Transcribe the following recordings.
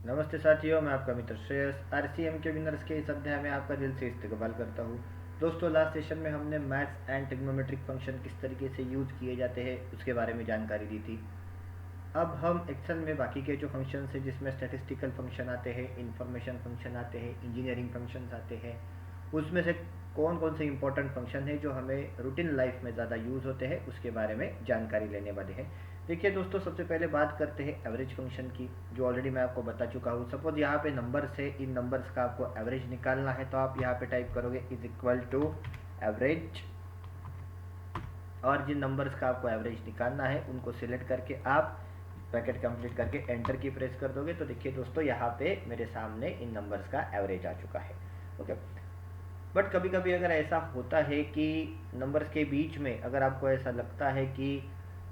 नमस्ते साथियों, मैं आपका मित्र श्रेयस आरसीएम के विनर्स के इस अध्याय में आपका दिल से इस्तकबाल करता हूँ। दोस्तों, लास्ट सेशन में हमने मैथ्स एंड ट्रिग्नोमेट्रिक फंक्शन किस तरीके से यूज़ किए जाते हैं उसके बारे में जानकारी दी थी। अब हम एक्सेल में बाकी के जो फंक्शन है जिसमें स्टैटिस्टिकल फंक्शन आते हैं, इंफॉर्मेशन फंक्शन आते हैं, इंजीनियरिंग फंक्शन आते हैं, उसमें से कौन कौन से इंपॉर्टेंट फंक्शन है जो हमें रूटीन लाइफ में ज़्यादा यूज़ होते हैं उसके बारे में जानकारी लेने वाले हैं। देखिए दोस्तों, सबसे पहले बात करते हैं एवरेज फंक्शन की, जो ऑलरेडी मैं आपको बता चुका हूँ। सपोज यहाँ पे नंबर्स है, इन नंबर्स का आपको एवरेज निकालना है तो आप यहाँ पे टाइप करोगे इज इक्वल टू एवरेज, और जिन नंबर्स का आपको एवरेज निकालना है उनको सिलेक्ट करके आप ब्रैकेट कंप्लीट करके एंटर की प्रेस कर दोगे तो देखिए दोस्तों, यहाँ पे मेरे सामने इन नंबर्स का एवरेज आ चुका है। ओके, बट कभी कभी अगर ऐसा होता है कि नंबर्स के बीच में अगर आपको ऐसा लगता है कि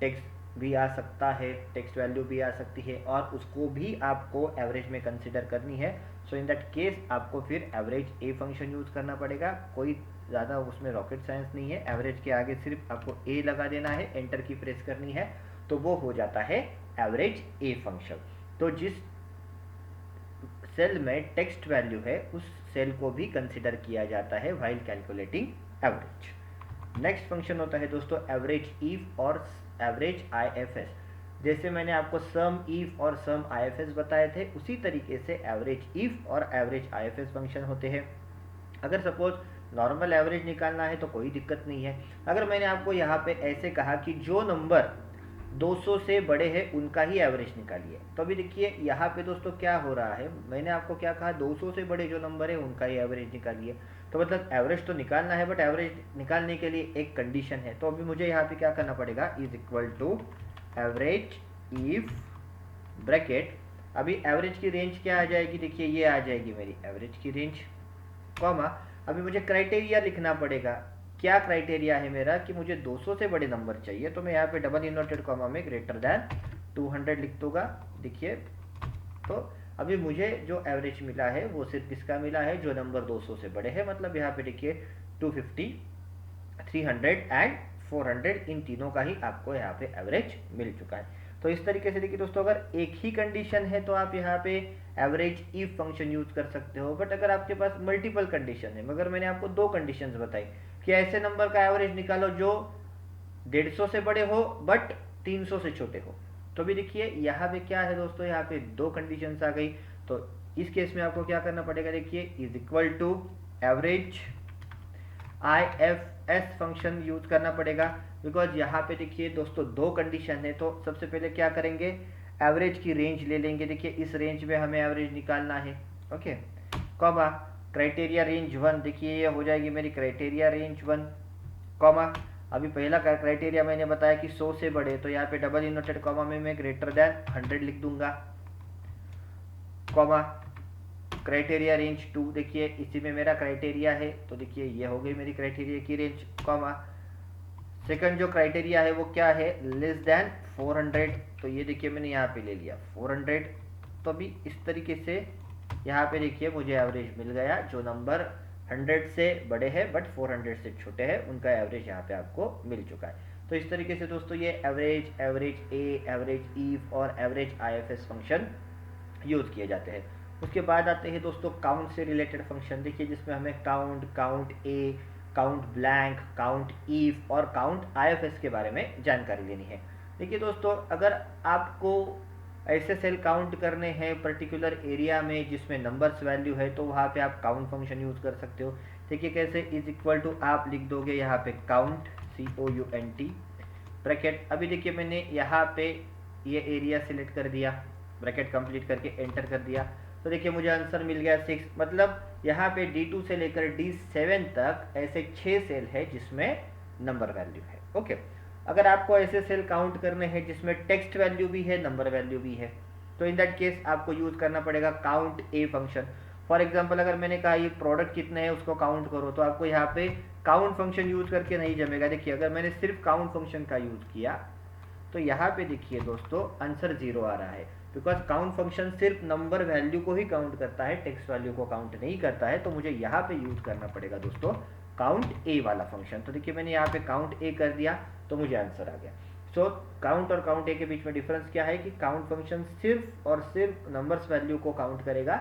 टेक्स्ट भी आ सकता है, टेक्स्ट वैल्यू भी आ सकती है और उसको भी आपको एवरेज में कंसिडर करनी है, सो इन दैट केस आपको फिर एवरेज ए फंक्शन यूज़ करना पड़ेगा। कोई ज़्यादा उसमें रॉकेट साइंस नहीं है, एवरेज के आगे सिर्फ आपको ए लगा देना है, एंटर की प्रेस करनी है तो वो हो जाता है एवरेज ए फंक्शन। तो जिस सेल में टेक्स्ट वैल्यू है उस सेल को भी कंसिडर किया जाता है while calculating average. Next function होता है दोस्तों एवरेज ईफ और एवरेज आईएफएस। जैसे मैंने आपको सम ईफ और सम आईएफएस बताए थे, उसी तरीके से एवरेज ईफ और एवरेज आईएफएस फंक्शन होते हैं। अगर सपोज नॉर्मल एवरेज निकालना है तो कोई दिक्कत नहीं है। अगर मैंने आपको यहाँ पे ऐसे कहा कि जो नंबर 200 से बड़े हैं उनका ही एवरेज निकालिए, तो अभी देखिए यहाँ पे दोस्तों क्या हो रहा है, मैंने आपको क्या कहा, 200 से बड़े जो नंबर है उनका ही एवरेज निकालिए। तो मतलब एवरेज तो निकालना है, बट एवरेज निकालने के लिए एक कंडीशन है। तो अभी मुझे यहाँ पे क्या करना पड़ेगा, is equal to average if bracket, अभी एवरेज की रेंज क्या आ जाएगी, देखिए ये आ जाएगी मेरी एवरेज की रेंज, कॉमा अभी मुझे क्राइटेरिया लिखना पड़ेगा। क्या क्राइटेरिया है मेरा कि मुझे 200 से बड़े नंबर चाहिए, तो मैं यहाँ पे डबल इन्वर्टेड कॉमा में ग्रेटर दैन 200 लिख दूंगा। देखिए, तो अभी मुझे जो एवरेज मिला है वो सिर्फ किसका मिला है, जो नंबर 200 से बड़े हैं। मतलब यहाँ पे देखिए 250, 300 एंड 400, इन तीनों का ही आपको यहाँ पे एवरेज मिल चुका है। तो इस तरीके से देखिए दोस्तों, अगर एक ही कंडीशन है तो आप यहाँ पे एवरेज इफ फंक्शन यूज कर सकते हो। बट अगर आपके पास मल्टीपल कंडीशन है, मगर मैंने आपको दो कंडीशंस बताई कि ऐसे नंबर का एवरेज निकालो जो 150 से बड़े हो बट 300 से छोटे हो, तो भी देखिए यहाँ पे क्या है दोस्तों, यहाँ पे दो कंडीशंस आ गई। तो इस केस में आपको क्या करना पड़ेगा, देखिए is equal to average I F S function use करना पड़ेगा। बिकॉज यहाँ पे देखिए दोस्तों दो कंडीशन है, तो सबसे पहले क्या करेंगे, एवरेज की रेंज ले लेंगे। देखिए इस रेंज में हमें एवरेज निकालना है। Okay, comma criteria range one, देखिए ये हो जाएगी मेरी क्राइटेरिया रेंज वन, कॉमा अभी पहला क्राइटेरिया मैंने बताया कि 100 से बड़े, तो यहाँ पे डबल इन्वर्टेड कॉमा में मैं ग्रेटर देन 100 लिख दूंगा, कॉमा क्राइटेरिया रेंज टू, देखिए इसी में मेरा क्राइटेरिया है, तो देखिए ये हो गई मेरी क्राइटेरिया की रेंज, कॉमा सेकंड जो क्राइटेरिया है वो क्या है, लेस देन 400, तो ये देखिए मैंने यहाँ पे ले लिया 400। तो अभी इस तरीके से यहाँ पे देखिए मुझे एवरेज मिल गया, जो नंबर 100 से बड़े हैं बट 400 से छोटे हैं उनका एवरेज यहाँ पे आपको मिल चुका है। तो इस तरीके से दोस्तों ये average, average A, average if और एवरेज आईएफएस फंक्शन यूज किए जाते हैं। उसके बाद आते हैं दोस्तों काउंट से रिलेटेड फंक्शन, देखिए जिसमें हमें count, count A, count blank, count if और काउंट आईएफएस के बारे में जानकारी लेनी है। देखिए दोस्तों, अगर आपको ऐसे सेल काउंट करने हैं पर्टिकुलर एरिया में जिसमें नंबर्स वैल्यू है, तो वहाँ पे आप काउंट फंक्शन यूज कर सकते हो। देखिए कैसे, इज इक्वल टू आप लिख दोगे यहाँ पे काउंट, COUNT ब्रैकेट, अभी देखिए मैंने यहाँ पे ये एरिया सिलेक्ट कर दिया, ब्रैकेट कंप्लीट करके एंटर कर दिया, तो देखिए मुझे आंसर मिल गया 6। मतलब यहाँ पे D2 से लेकर D7 तक ऐसे 6 सेल है जिसमें नंबर वैल्यू है। ओके, अगर आपको ऐसे सेल काउंट करने हैं जिसमें टेक्स्ट वैल्यू भी है, नंबर वैल्यू भी है, तो इन दैट केस आपको यूज करना पड़ेगा count a function. For example अगर मैंने कहा ये प्रोडक्ट कितने हैं उसको काउंट करो, तो आपको यहाँ पे काउंट फंक्शन यूज करके नहीं जमेगा। देखिए अगर मैंने सिर्फ काउंट फंक्शन का यूज किया तो यहाँ पे देखिए दोस्तों आंसर 0 आ रहा है, बिकॉज काउंट फंक्शन सिर्फ नंबर वैल्यू को ही काउंट करता है, टेक्स्ट वैल्यू को काउंट नहीं करता है। तो मुझे यहाँ पे यूज करना पड़ेगा दोस्तों काउंट ए वाला फंक्शन। तो देखिए मैंने यहाँ पे काउंट ए कर दिया तो मुझे आंसर आ गया। सो काउंट और काउंट ए के बीच में डिफरेंस क्या है कि काउंट फंक्शन सिर्फ और सिर्फ नंबर्स वैल्यू को काउंट करेगा,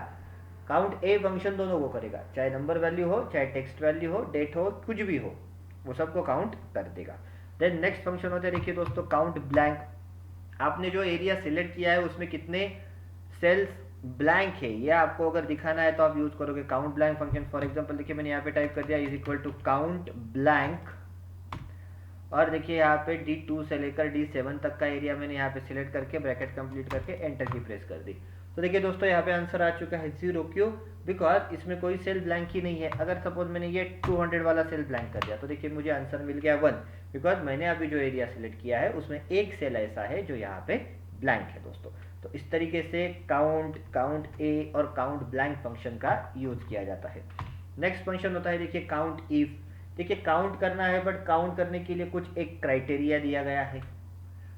काउंट ए फंक्शन दोनों को करेगा, चाहे नंबर वैल्यू हो, चाहे टेक्स्ट वैल्यू हो, डेट हो, कुछ भी हो, वो सबको काउंट कर देगा। देन नेक्स्ट फंक्शन होता है, देखिए दोस्तों, काउंट ब्लैंक। आपने जो एरिया सिलेक्ट किया है उसमें कितने सेल्स ब्लैंक है ये आपको अगर दिखाना है तो आप यूज करोगे count blank function. For example देखिए मैंने यहाँ पे टाइप कर दिया is equal to count blank, और देखिए यहाँ पे D2 से लेकर D7 तक का एरिया मैंने यहाँ पे सिलेक्ट करके ब्रैकेट कंप्लीट करके एंटर की प्रेस कर दी। तो देखिए दोस्तों यहाँ पे आंसर आ चुका है 0। क्यों? बिकॉज इसमें कोई सेल ब्लैंक ही नहीं है। अगर सपोज मैंने ये 200 वाला सेल ब्लैंक कर दिया तो देखिए मुझे आंसर मिल गया 1, बिकॉज मैंने अभी जो एरिया सिलेक्ट किया है उसमें एक सेल ऐसा है जो यहाँ पे ब्लैंक है दोस्तों। तो इस तरीके से काउंट, काउंट ए और काउंट ब्लैंक फंक्शन का यूज किया जाता है। नेक्स्ट फंक्शन होता है देखिए काउंट इफ। देखिए काउंट करना है बट काउंट करने के लिए कुछ एक क्राइटेरिया दिया गया है,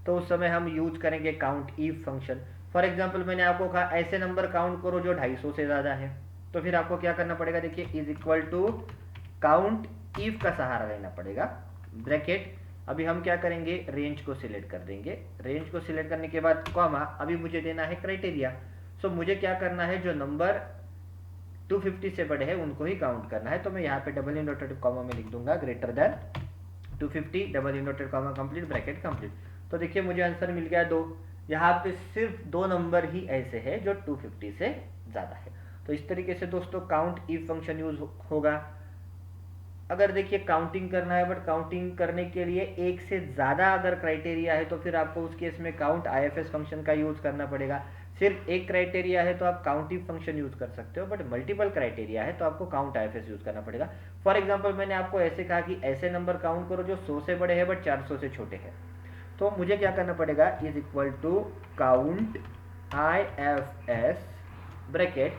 तो उस समय हम यूज करेंगे count if function. For example मैंने आपको कहा ऐसे नंबर काउंट करो जो 250 से ज़्यादा है, तो फिर आपको क्या करना पड़ेगा, देखिए is equal to count if का सहारा लेना पड़ेगा, ब्रैकेट। अभी हम क्या करेंगे, रेंज को सिलेक्ट कर देंगे। रेंज को सिलेक्ट करने के बाद कॉमा, अभी मुझे देना है क्राइटेरिया। सो मुझे क्या करना है, जो नंबर 250 से बड़े हैं उनको ही काउंट करना है। तो मैं यहाँ पे डबल इनवर्टेड कॉमा में लिख दूंगा greater than 250 double inverted comma complete bracket complete. तो देखिए मुझे आंसर मिल गया 2। यहाँ पे सिर्फ 2 नंबर ही ऐसे हैं जो 250 से ज़्यादा है। तो इस तरीके से दोस्तों काउंट इफ फंक्शन यूज होगा। अगर देखिए काउंटिंग करना है बट काउंटिंग करने के लिए एक से ज़्यादा अगर क्राइटेरिया है तो फिर आपको उस केस में काउंट आईएफएस फंक्शन का यूज करना पड़ेगा। सिर्फ एक क्राइटेरिया है तो आप काउंट इफ फंक्शन यूज कर सकते हो, बट मल्टीपल क्राइटेरिया है तो आपको काउंट आईएफएस यूज करना पड़ेगा। फॉर एग्जांपल मैंने आपको ऐसे कहा कि ऐसे नंबर काउंट करो जो 100 से बड़े हैं बट 400 से छोटे हैं, तो मुझे क्या करना पड़ेगा, is equal to count IFS bracket.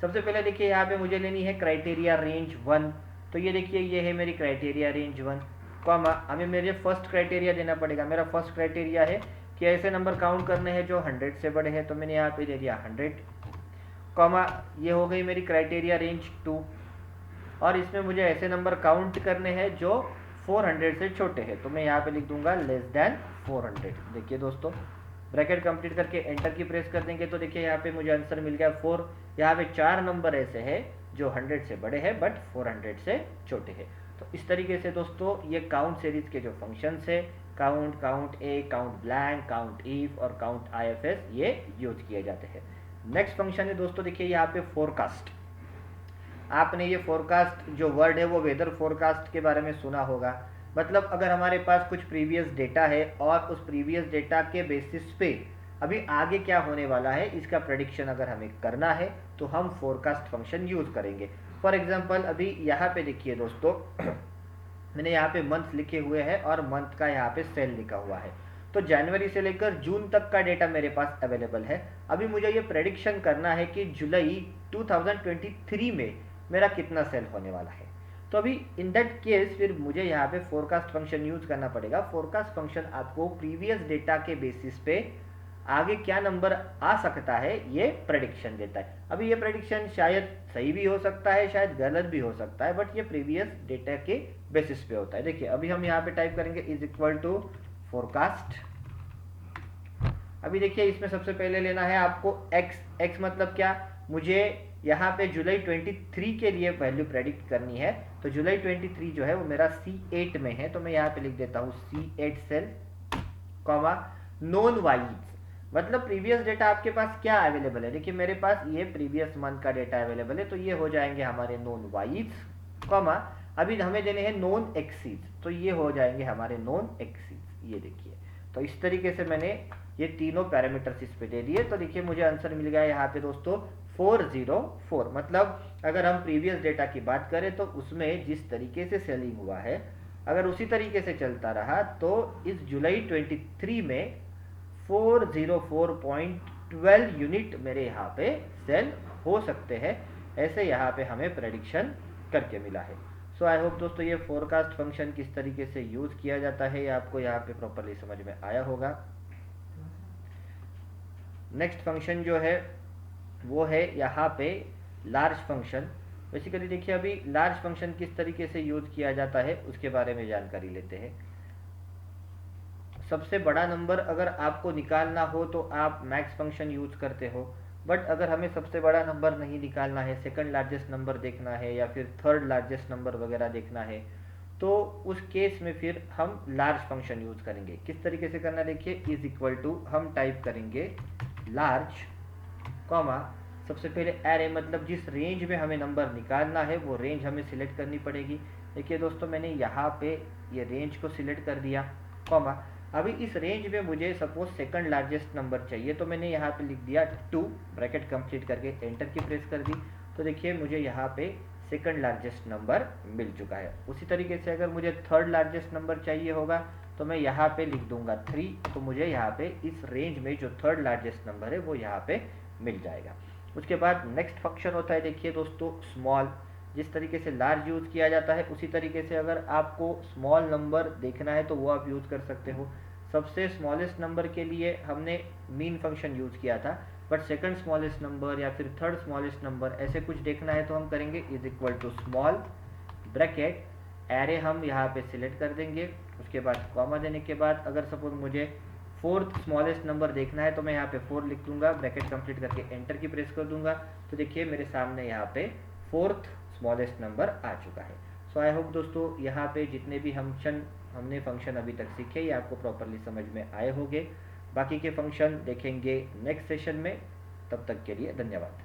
सबसे पहले देखिए यहाँ पे मुझे लेनी है क्राइटेरिया रेंज 1, तो ये देखिए ये है मेरी क्राइटेरिया रेंज 1, कॉमा हमें मेरे फर्स्ट क्राइटेरिया देना पड़ेगा। मेरा फर्स्ट क्राइटेरिया है कि ऐसे नंबर काउंट करने हैं जो 100 से बड़े हैं, तो मैंने यहाँ पे दे दिया 100, कॉमा ये हो गई मेरी क्राइटेरिया रेंज 2, और इसमें मुझे ऐसे नंबर काउंट करने हैं जो 400 से छोटे हैं, तो मैं यहाँ पे लिख दूंगा लेस देन 400। देखिए दोस्तों ब्रैकेट कंप्लीट करके एंटर की प्रेस कर देंगे तो देखिए यहाँ पे मुझे आंसर मिल गया 4। यहाँ पे 4 नंबर ऐसे हैं जो 100 से बड़े हैं बट 400 से छोटे हैं। तो इस तरीके से दोस्तों ये काउंट सीरीज के जो फंक्शंस है, count, count A, count blank, count if और काउंट आईएफएस, ये यूज किए जाते हैं। नेक्स्ट फंक्शन है दोस्तों देखिए यहाँ पे फोरकास्ट। आपने ये फोरकास्ट जो वर्ड है वो वेदर फोरकास्ट के बारे में सुना होगा। मतलब अगर हमारे पास कुछ प्रीवियस डेटा है और उस प्रीवियस डेटा के बेसिस पे अभी आगे क्या होने वाला है इसका प्रेडिक्शन अगर हमें करना है तो हम फोरकास्ट फंक्शन यूज करेंगे। फॉर एग्जांपल अभी यहाँ पे देखिए दोस्तों मैंने यहाँ पे मंथ लिखे हुए हैं और मंथ का यहाँ पे सेल लिखा हुआ है, तो जनवरी से लेकर जून तक का डेटा मेरे पास अवेलेबल है। अभी मुझे ये प्रेडिक्शन करना है कि जुलाई 2023 में मेरा कितना सेल होने वाला है। तो अभी इन दैट केस फिर मुझे यहाँ पे फोरकास्ट फंक्शन यूज करना पड़ेगा। फोरकास्ट फंक्शन आपको प्रीवियस डेटा के बेसिस पे आगे क्या नंबर आ सकता है ये प्रेडिक्शन देता है। अभी ये प्रेडिक्शन शायद सही भी हो सकता है, शायद गलत भी हो सकता है, बट ये प्रीवियस डेटा के बेसिस पे होता है। देखिए अभी हम यहाँ पे टाइप करेंगे इज इक्वल टू फोरकास्ट। अभी देखिए इसमें सबसे पहले लेना है आपको एक्स। एक्स मतलब क्या, मुझे यहाँ पे जुलाई 23 के लिए वैल्यू प्रेडिक्ट करनी है, तो जुलाई 23 जो है वो मेरा C8 में है, तो मैं यहाँ पे लिख देता हूँ C8 cell, comma known y's, मतलब प्रीवियस डेटा आपके पास क्या अवेलेबल है। देखिए मेरे पास ये प्रीवियस मंथ का डेटा अवेलेबल है, तो ये हो जाएंगे हमारे नॉन वाइज, कॉमा अभी हमें देने हैं नॉन एक्सीज, तो ये हो जाएंगे हमारे नॉन एक्सीज। ये देखिए तो इस तरीके से मैंने ये तीनों पैरामीटर्स इस पे दे दिए। तो देखिए मुझे आंसर मिल गया यहाँ पे दोस्तों 404। मतलब अगर हम प्रीवियस डेटा की बात करें तो उसमें जिस तरीके से सेलिंग हुआ है अगर उसी तरीके से चलता रहा तो इस जुलाई 23 में 404.12 यूनिट मेरे यहाँ पे सेल हो सकते हैं। ऐसे यहाँ पे हमें प्रेडिक्शन करके मिला है। सो आई होप दोस्तों ये फोरकास्ट फंक्शन किस तरीके से यूज किया जाता है ये आपको यहाँ पे प्रॉपरली समझ में आया होगा। नेक्स्ट फंक्शन जो है वो है यहाँ पे लार्ज फंक्शन। बेसिकली देखिए अभी लार्ज फंक्शन किस तरीके से यूज किया जाता है उसके बारे में जानकारी लेते हैं। सबसे बड़ा नंबर अगर आपको निकालना हो तो आप मैक्स फंक्शन यूज करते हो, बट अगर हमें सबसे बड़ा नंबर नहीं निकालना है, सेकंड लार्जेस्ट नंबर देखना है या फिर थर्ड लार्जेस्ट नंबर वगैरह देखना है, तो उस केस में फिर हम लार्ज फंक्शन यूज करेंगे। किस तरीके से करना, देखिए, इज इक्वल टू हम टाइप करेंगे लार्ज, कॉमा, सबसे पहले एरे, मतलब जिस रेंज में हमें नंबर निकालना है वो रेंज हमें सिलेक्ट करनी पड़ेगी। देखिए दोस्तों, मैंने यहाँ पे ये रेंज को सिलेक्ट कर दिया, कॉमा, अभी इस रेंज में मुझे सपोज सेकंड लार्जेस्ट नंबर चाहिए, तो मैंने यहाँ पे लिख दिया 2, ब्रैकेट कंप्लीट करके एंटर की प्रेस कर दी। तो देखिए मुझे यहाँ पे सेकंड लार्जेस्ट नंबर मिल चुका है। उसी तरीके से अगर मुझे थर्ड लार्जेस्ट नंबर चाहिए होगा तो मैं यहाँ पे लिख दूंगा 3, तो मुझे यहाँ पे इस रेंज में जो थर्ड लार्जेस्ट नंबर है वो यहाँ पे मिल जाएगा। उसके बाद नेक्स्ट फंक्शन होता है, देखिए दोस्तों, स्मॉल। जिस तरीके से लार्ज यूज़ किया जाता है उसी तरीके से अगर आपको स्मॉल नंबर देखना है तो वो आप यूज़ कर सकते हो। सबसे स्मॉलेस्ट नंबर के लिए हमने मीन फंक्शन यूज़ किया था, बट सेकंड स्मॉलेस्ट नंबर या फिर थर्ड स्मॉलेस्ट नंबर ऐसे कुछ देखना है तो हम करेंगे is equal to small, bracket, array हम यहाँ पे सिलेक्ट कर देंगे। उसके बाद कॉमा देने के बाद अगर सपोज मुझे फोर्थ स्मॉलेस्ट नंबर देखना है तो मैं यहाँ पे 4 लिख दूंगा, ब्रैकेट कंप्लीट करके एंटर की प्रेस कर दूंगा। तो देखिए मेरे सामने यहाँ पे फोर्थ स्मॉलेस्ट नंबर आ चुका है। सो आई होप दोस्तों यहाँ पे जितने भी हमने फंक्शन अभी तक सीखे ये आपको प्रॉपरली समझ में आए होंगे। बाकी के फंक्शन देखेंगे नेक्स्ट सेशन में, तब तक के लिए धन्यवाद।